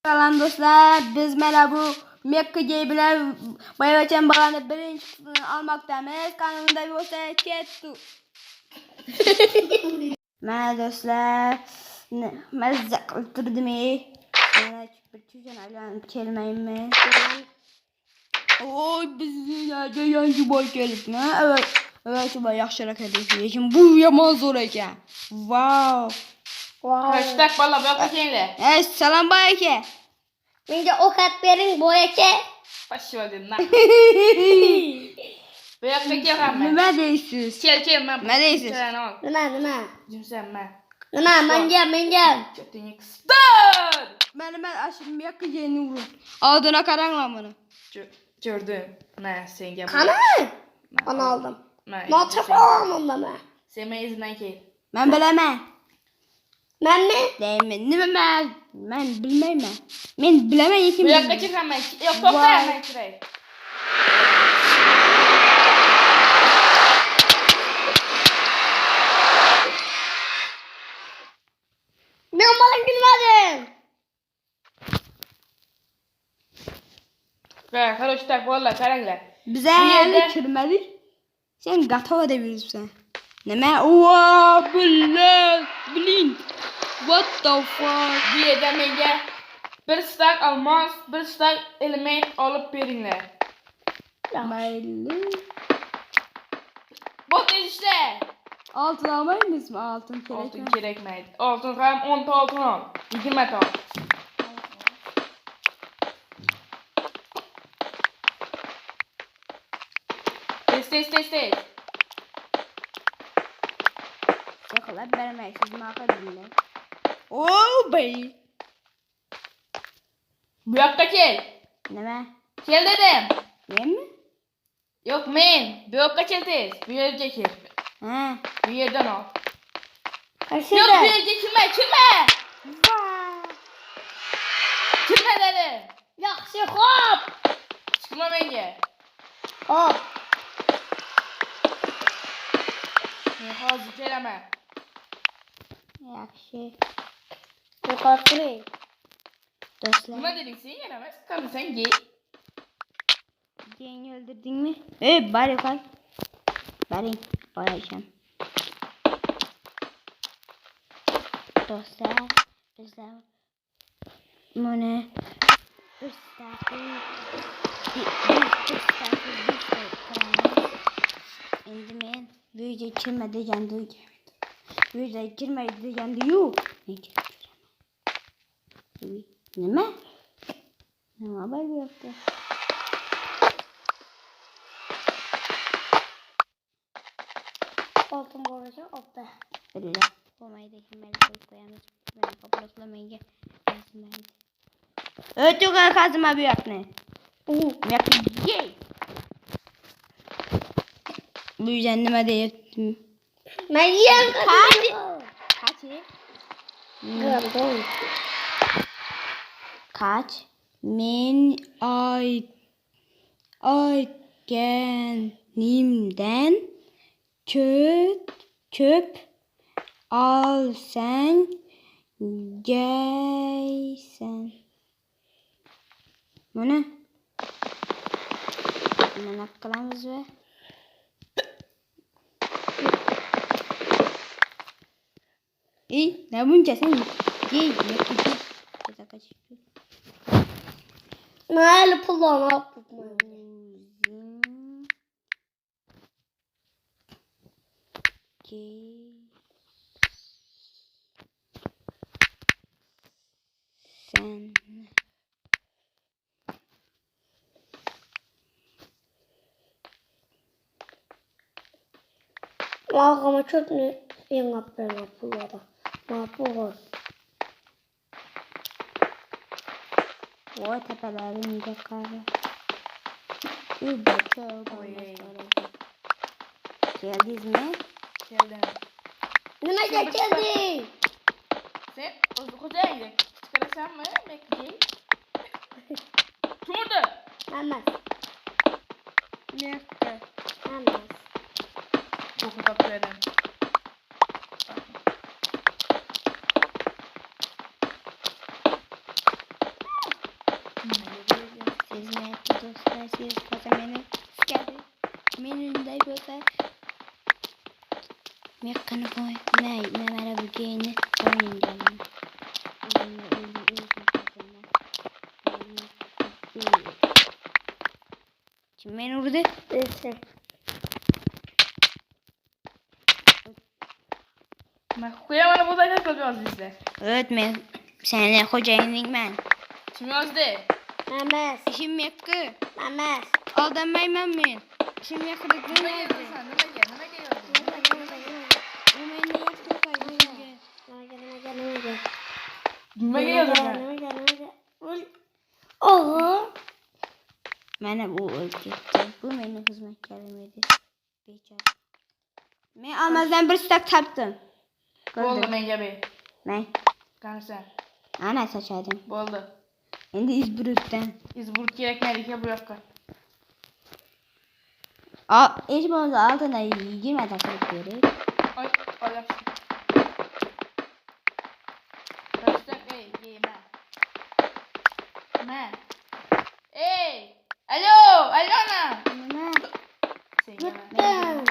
Selam dostlar, biz mana bu MacG bilan boyavacham bag'ani birinchi qismini olmoqdamiz. Kanalda bo'lsa ketdi. Mana do'stlar, mazza qilib turdimi? Mana bir chujani aylanib kelmaymi? Oy, bizga yangi boy kelibmi? Evet. Evet, bu yaxshiroq edi. Lekin bu yomon zo'r ekan. Wow. Hashtag balla bu yoqqa kelinglar. Assalomu alaykum. Menga ovqat bering bo'yaka. Pashvo dedim. Bu yoqqa kel hamma. Nima deysiz? Kel men. Nima deysiz? Nima? Jimsanman. Nima? Menga. Cho'tingni qistir. Ben aşırı MacG'ni urdim. Adına qaranglar buni. Ko'rdim. Men senga. Qani? Ana oldim. Men. Notifonimda men. Sen men izidan kel. Ben bilaman. Menmi? Deyman. Nima men bilmayman. Men bilaman lekin. Bu yoqqa kel hamma. Yo'q, to'xta, men kiray. Men bana gülmedim. Hashtag balla qaranglar. Bize Bu yerda- yani kirmedik. Sen gatava da bilirsin. Nima? Wow, blink. What the fuck? Bu yerda menga bir stack almos, bir stack element olib beringlar. Mayli. Bot ishlar. Altın almayız mı? Altın Oltin kerak. kerakmaydi. Oltin ham 10 ta oltin ol. 20 ta ol. Tez. Çakalar vermeysiz makadımda. Oh bey. Bu yoqqa kel. Nima? Kel dedim. Men mi? Yo'q, men. Bu yoqqa kel tez. Bu yerga kel. Ha. Bu yerdan ol. Yo'q, bu Aşırı. yerga kirma. Kirma dedim. Yaxshi hop. Chiqma menga. Hop. Men hozir kelaman. Yaxshi. Yuqori. Do'stlar. Nima deding sen yana? Qani sen gey. Yeni öldürdün mü? Bari kal. Bari. Barayacağım. Dostlar. Bu ne? Bir Şimdi ben büyüce girmedi yandı. Büyüce girmedi yandı. Yok. Ne mi? Ne haber yaptı? Altın borcu oldu. Öyle. Olmayı da kimleri koyamaz. Ben kaplamayınca. Ötüyor kazıma bir yapne. Yapne. Yey. Bu yüzden nime de yaptım. Ben yiyem Kaç? Gördüm. Kaç? Men kendimden çöp alsan geysen. Bu ne? Bunu kılamız ve ne bunca sen gey Nerede pulunu yaptım? Sen Ağama çok ne yapıyorum pulları. Ne yapıyorum? o tepelerinde karı. Çok geldiniz mi? Keldim. Nime geçildi? Sen xo'jayinga chiqarasanmi? Bekgey. Turdi. Hemen. Mekka. Hemen. O'qitib berdim. siz kosa meni sikadi. Menunday bo'lsa meqqani qo'y. Mana bu geyni qo'yingan. Kim meni urdi? Neyse. Ben koyamadım bu da kaç yazdı size. Evet men senin xo'jayiningman. Kim yazdı? Memes. İşim mekki. Memes. Aldanmayman men. İşim mekkidikni Nima neydi? yazdın sen? Nima yazdın? U meni yaxshi qo'ydi. Nima yazdın sen? Oho. Mana bu o'lib ketdi. Bu meni xizmatkarim edi. Bechora. Men olmazdan bir stak topdim. Bo'ldi menga ber. Men Qanisa? ana sochadim. Bo'ldi. Endi izburutdan. İzburt kerakmaydi ki bu yoqqa. Hech bo'lmasa altına 20 ta qilib bering. Ay, yapıştı. Rostak, ey, yeme. Ne? Ey! Alo! Alona! Nima? Sen yeme.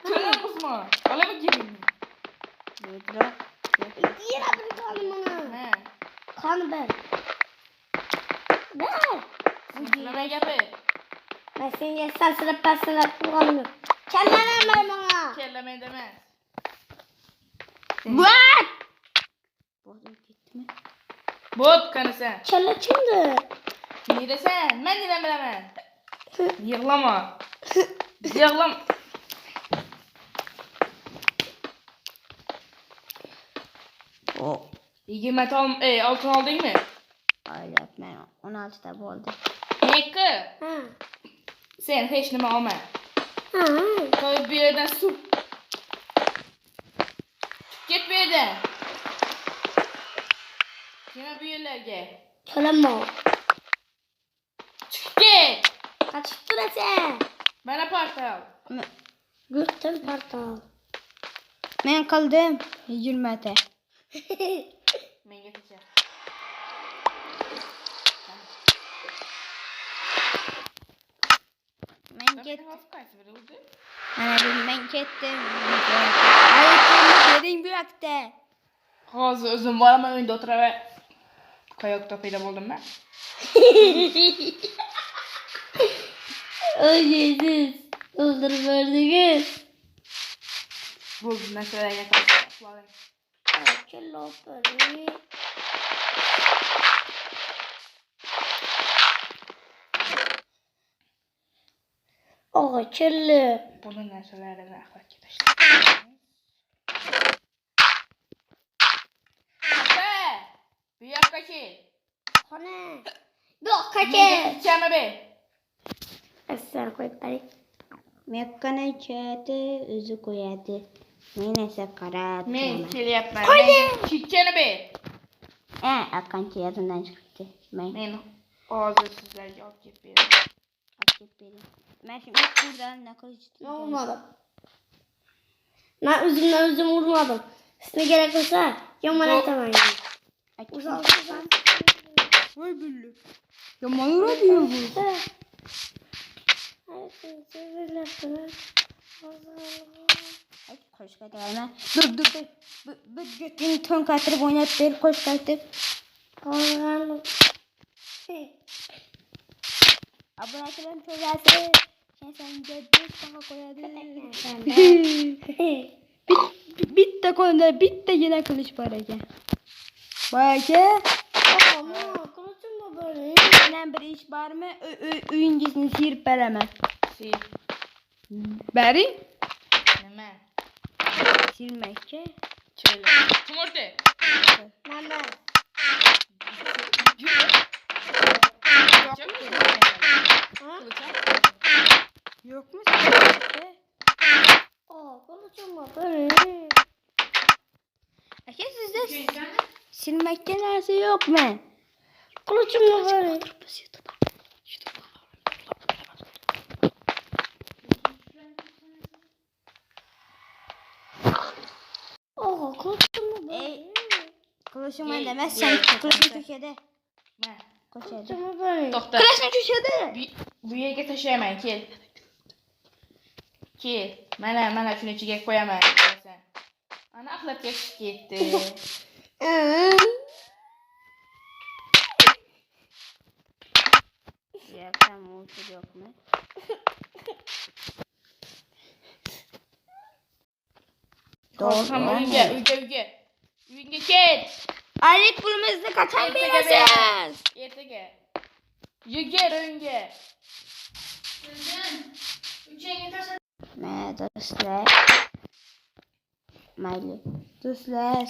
Çalar mısın? Öyle mi gelin? Buyurun. Yine bir kanımını. Ne? Kanı ben. Ben. Sen yapı. Ben seni yessen sırıp ben sırıp kullanım yok. Kellene ver bana. Kelleme demez. What? Bozulub ketdimi? Bot kanı sen. Kelle kimdi? Ne desen? Ben de bilemem. Yığlama. Yığlam. O 20 altın aldın mı? aylab men 16 ta bo'ldi. Neyki? Ha. Sen hiç nima olma. Ha. Koy bir yerden su. Git bir yerden. Yine bir yerlerge. Kellem o. Çık git. Kaçtı da sen. Bana parça al. Gürtün partal. Men qildim 20 ta. Ben getireceğim. Men ketdim. Nasıl kaçtı böyle oldu? Mana men ketdim. Hayır, bering bu yoqda. Hozir o'zim boraman uyda o'tiraver. Qayoqda paydo bo'ldim ben? Ay Yesus. Öldürüp verdiniz. Bu meselelerge karşı. Ay kelle operi. Ay kelle. Bunun meselelerine aklat gidiyor. Bir yakka ki. Hani? Yok kaçı. İçeme be. Esser koy bari. Mekkani chati o'zi qo'yadi. Men esa qarab Men turaman. kelyapman. Qo'ydi. Chikkani be. Akkancha yodimdan chiqibdi. Men hozir sizlarga olib kelib beraman. Olib bering. Men shu kurdan nima qilishdi? Ne olmadı? Ben özüm vurmadım. Size gerek olsa yaman atamayın. Uzak uzak. Voy billi. Yomon uradiyu bu. Ay qo'shqa deyman. Dur. Bir götini to'nkatirib o'ynab ber, qo'shqa aytib. Obunachilar to'lasi. Sen jaddiy baho qo'yadi. Bitta qo'lda bittagina qilish bor ekan. Voy aka. Ama kılıçım mı böyle? Bilan bir ish bormi? Uyingizni sirib beraman. Si. Bering. Nima? Silmakka. Chayla. Kim urdi? Ben. Yo'qmi? Kılıçım mı böyle? Aka sizda silmakka narsa yo'qmi? Kılıçım mı böyle? Kılıçım mı böyle? Qilishim emas, sen qilishing to'kadi. Koçaydı. Tamam böyle. To'xta. Klasını köşede. Bu yerga tashlayman, kel. Kel. Mana shuni ichiga qo'yaman. Ko'rasan. Ana axlat ketdi. Ya tamam olsun yok mu? Doğru. Uyga. Uyga kel. Alik pulumuzu kaçan verəsiz. Ertaga. Yugar unga. Mənə dostlar. Mayli. Dostlar.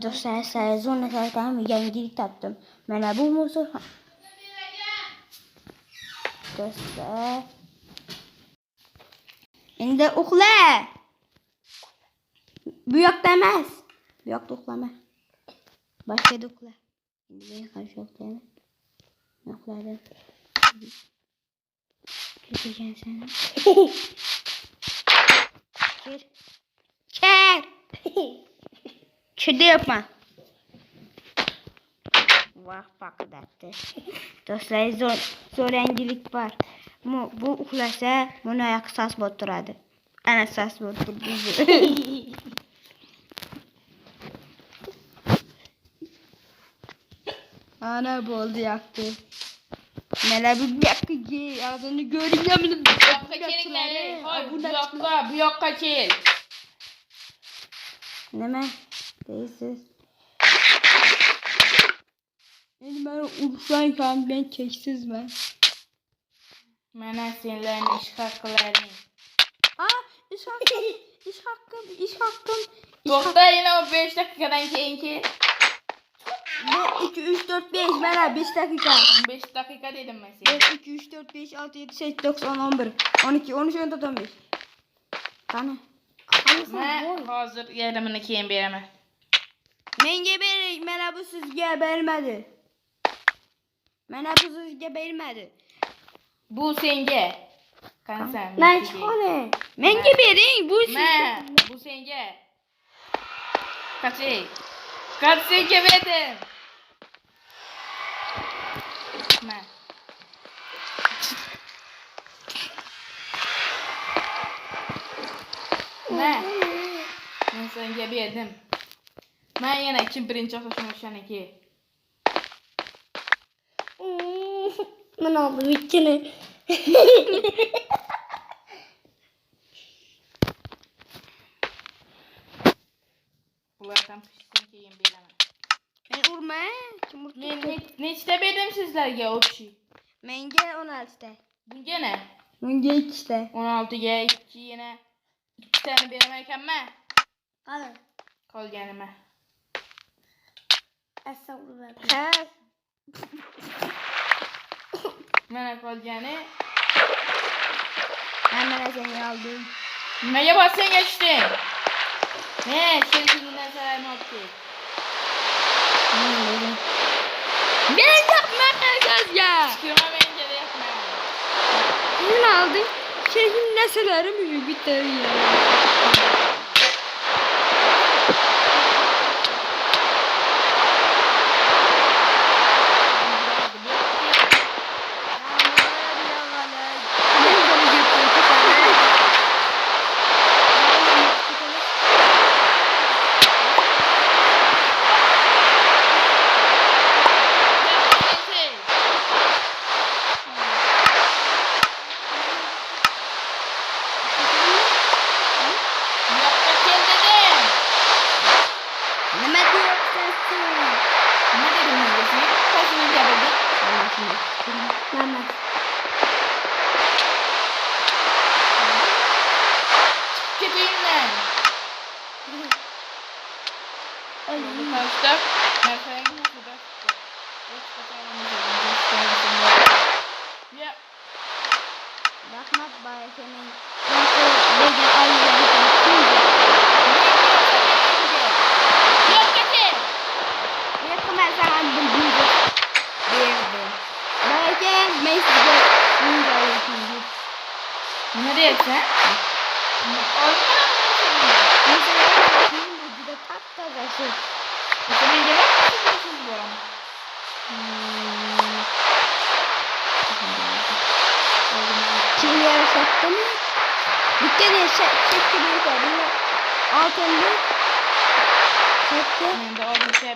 Dostlar sezon zaten yangilik tapdım. Mənə bu musul. Dostlar. İndi uxla. Bu yok demez. Bu yok da uxlama. Başka da uxla. İndi ben karşı uxlayalım. Uxladım. Gideceğim sana. Gir. Çek. Çede yapma. Vah bak dattı. Dostlar zor engilik var. Bu uxlasa bunu ayak sas botturadı. Ana sas botturdu. Ana boldu yaktı. Neler bir yaktı ağzını göreyim ya bunu. Bu yoqqa kelinglar. Hoy, bu yoqqa kel. Neme? Değilsiz. Endi ben uxlayken ben çeksiz ben. Mana senlarning ish haqqlaring. İş hakkım. To'xta, yana 5 daqiqadan keyin kel. 2, 3, 4, 5 bana 5 dakika. 5 daqiqa dedim men senga. 1, 2, 3, 4, 5, 6, 7, 8, 9, 10, 11, 12, 13, 14, 15. Qani? Men hozir yarmini keyin beraman. Menga bering, mana bu sizga bermadi. Mana bu sizga bermadi. Bu senga. Qanasan? Ben çıkmadım. Menga bering, bu sizga. Men, bu senga. Qachik. Qach senga berdim. Men. Men senga berdim. Men yana kim birinchi oqlashim o'shaniki. Ben aldım içini. Bulardan pishsin keyin beraman. Men urma. Kim urdi? Men nechta berdim sizlarga o'xshi? Menga 16 ta. Bunga ne? Menga 2 ta. 16 ga 2 yana 2 tani beraman ekanman. Alın. Qolganimi. Estağfurullah. Ha. Mana qolgani. Mana seni aldım. Nimaga bossang yashding? Ne, sherikning narsalarini olib kel. Ben yapmam sizga. Kirma menga deyapman. Sen aldın. Şehrin neselerim mi bitti ya? Nima diyorsun sen? Nima dedim menga sen? Qo'shning gapirdi. Mama. Ketinglar. Toshtab, narsalarni xudo. Ya, Rahmat bay senin. Beni ayıran. yok keting. Yakın zaman bildim. Verdim. Belki mesajı bunca yapayım. Nima deyapsan? Olma. Mesela şimdi bir de tatlı da şu. Menga nima qilishni bo'laman? Bunu yarışattı mı? Dikkat et çekti bir de. Bunu altınlı. Çekti. Mende olmuş